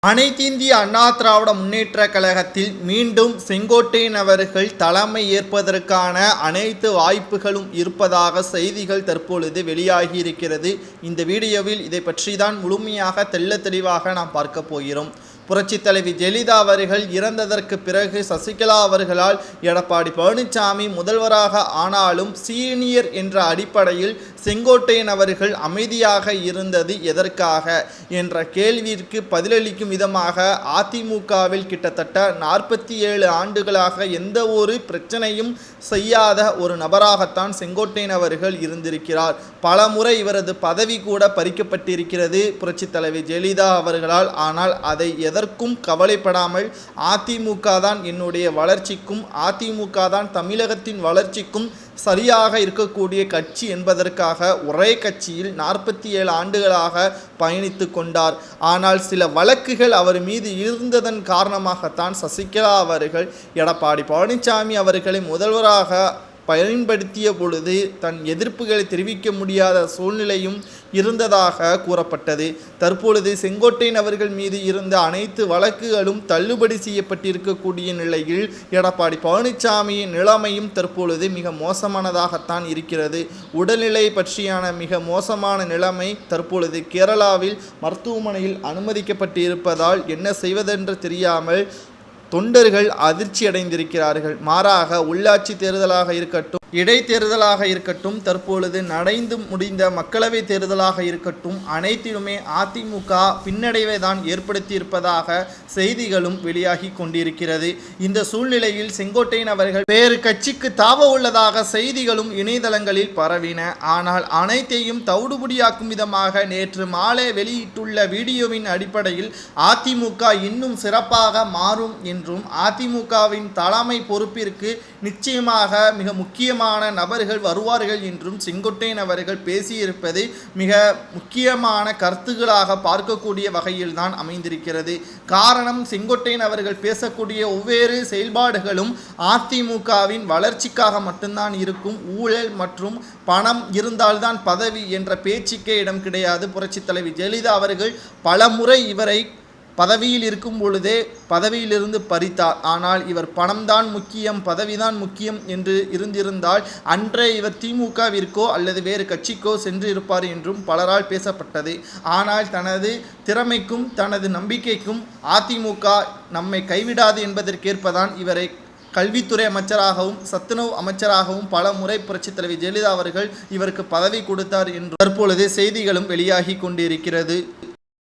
அனைத்திந்திய அண்ணா திராவிட முன்னேற்றக் கழகத்தில் மீண்டும் செங்கோட்டையன் அவர்கள் தலைமை ஏற்பதற்கான அனைத்து வாய்ப்புகளும் இருப்பதாக செய்திகள் தற்பொழுது வெளியாகியிருக்கிறது. இந்த வீடியோவில் இதை பற்றி தான் முழுமையாக தெளிவாக நாம் பார்க்க போகிறோம். புரட்சித் தலைவி ஜெயலலிதா அவர்கள் இறந்ததற்கு பிறகு சசிகலா அவர்களால் எடப்பாடி பழனிசாமி முதல்வராக ஆனாலும் சீனியர் என்ற அடிப்படையில் செங்கோட்டையன் அவர்கள் அமைதியாக இருந்தது எதற்காக என்ற கேள்விற்கு பதிலளிக்கும் விதமாக அதிமுகவில் கிட்டத்தட்ட 47 ஆண்டுகளாக எந்த ஒரு பிரச்சனையும் செய்யாத ஒரு நபராகத்தான் செங்கோட்டையன் அவர்கள் இருந்திருக்கிறார். பல முறை இவரது பதவி கூட பறிக்கப்பட்டிருக்கிறது புரட்சித் தலைவி ஜெயலலிதா அவர்களால். ஆனால் அதை எதற்கும் கவலைப்படாமல் அதிமுக தான் என்னுடைய வளர்ச்சிக்கும், அதிமுக தான் தமிழகத்தின் வளர்ச்சிக்கும் சரியாக இருக்கக்கூடிய கட்சி என்பதற்காக ஒரே கட்சியில் 47 ஆண்டுகளாக பயணித்து கொண்டார். ஆனால் சில வழக்குகள் அவர் மீது இருந்ததன் காரணமாகத்தான் சசிகலா அவர்கள் எடப்பாடி பழனிசாமி அவர்களை முதல்வராக பயன்படுத்திய பொழுது தன் எதிர்ப்புகளை தெரிவிக்க முடியாத சூழ்நிலையும் இருந்ததாக கூறப்பட்டது. தற்பொழுது செங்கோட்டையன் அவர்கள் மீது இருந்த அனைத்து வழக்குகளும் தள்ளுபடி செய்யப்பட்டிருக்கக்கூடிய நிலையில் எடப்பாடி பழனிசாமியின் நிலைமையும் தற்பொழுது மிக மோசமானதாகத்தான் இருக்கிறது. உடல்நிலை பற்றியான மிக மோசமான நிலைமை தற்பொழுது கேரளாவில் மருத்துவமனையில் அனுமதிக்கப்பட்டிருப்பதால் என்ன செய்வதென்று தெரியாமல் தொண்டர்கள் அதிர்ச்சி அடைந்திருக்கிறார்கள். மாறாக உள்ளாட்சி தேர்தலாக இருக்கட்டும், இடைத்தேர்தலாக இருக்கட்டும், தற்பொழுது நடந்து முடிந்த மக்களவை தேர்தலாக இருக்கட்டும், அனைத்திலுமே அதிமுக பின்னடைவை தான் ஏற்படுத்தியிருப்பதாக செய்திகளும் வெளியாகி கொண்டிருக்கிறது. இந்த சூழ்நிலையில் செங்கோட்டையன் அவர்கள் வேறு கட்சிக்கு தாவ உள்ளதாக செய்திகளும் இணையதளங்களில் பரவின. ஆனால் அனைத்தையும் தவிடுபடியாக்கும் விதமாக நேற்று மாலை வெளியிட்டுள்ள வீடியோவின் அடிப்படையில் அதிமுக இன்னும் சிறப்பாக மாறும் என்றும் அதிமுகவின் தலைமை பொறுப்பிற்கு நிச்சயமாக மிக முக்கியமான நபர்கள் வருவார்கள் என்றும் செங்கோட்டையன் அவர்கள் பேசியிருப்பது மிக முக்கியமான கருத்துக்களாக பார்க்கக்கூடிய வகையில் தான் அமைந்திருக்கிறது. காரணம், செங்கோட்டையன் அவர்கள் பேசக்கூடிய ஒவ்வொரு செயல்பாடுகளும் அதிமுகவின் வளர்ச்சிக்காக மட்டும்தான் இருக்கும். ஊழல் மற்றும் பணம் இருந்தால்தான் பதவி என்ற பேச்சுக்கே இடம் கிடையாது. புரட்சித் தலைவி ஜெயலலிதா அவர்கள் பல முறை இவரை பதவியில் இருக்கும் பொழுதே பதவியிலிருந்து பறித்தார். ஆனால் இவர் பணம்தான் முக்கியம், பதவிதான் முக்கியம் என்று இருந்திருந்தால் அன்றே இவர் திமுகவிற்கோ அல்லது வேறு கட்சிக்கோ சென்று இருப்பார் என்றும் பலரால் பேசப்பட்டது. ஆனால் தனது திறமைக்கும் தனது நம்பிக்கைக்கும் அதிமுக நம்மை கைவிடாது என்பதற்கேற்பதான் இவரை கல்வித்துறை அமைச்சராகவும் சத்துணவு அமைச்சராகவும் பல முறை புரட்சித் தலைவி ஜெயலலிதா அவர்கள் இவருக்கு பதவி கொடுத்தார் என்று தற்பொழுது செய்திகளும் வெளியாகி கொண்டிருக்கிறது.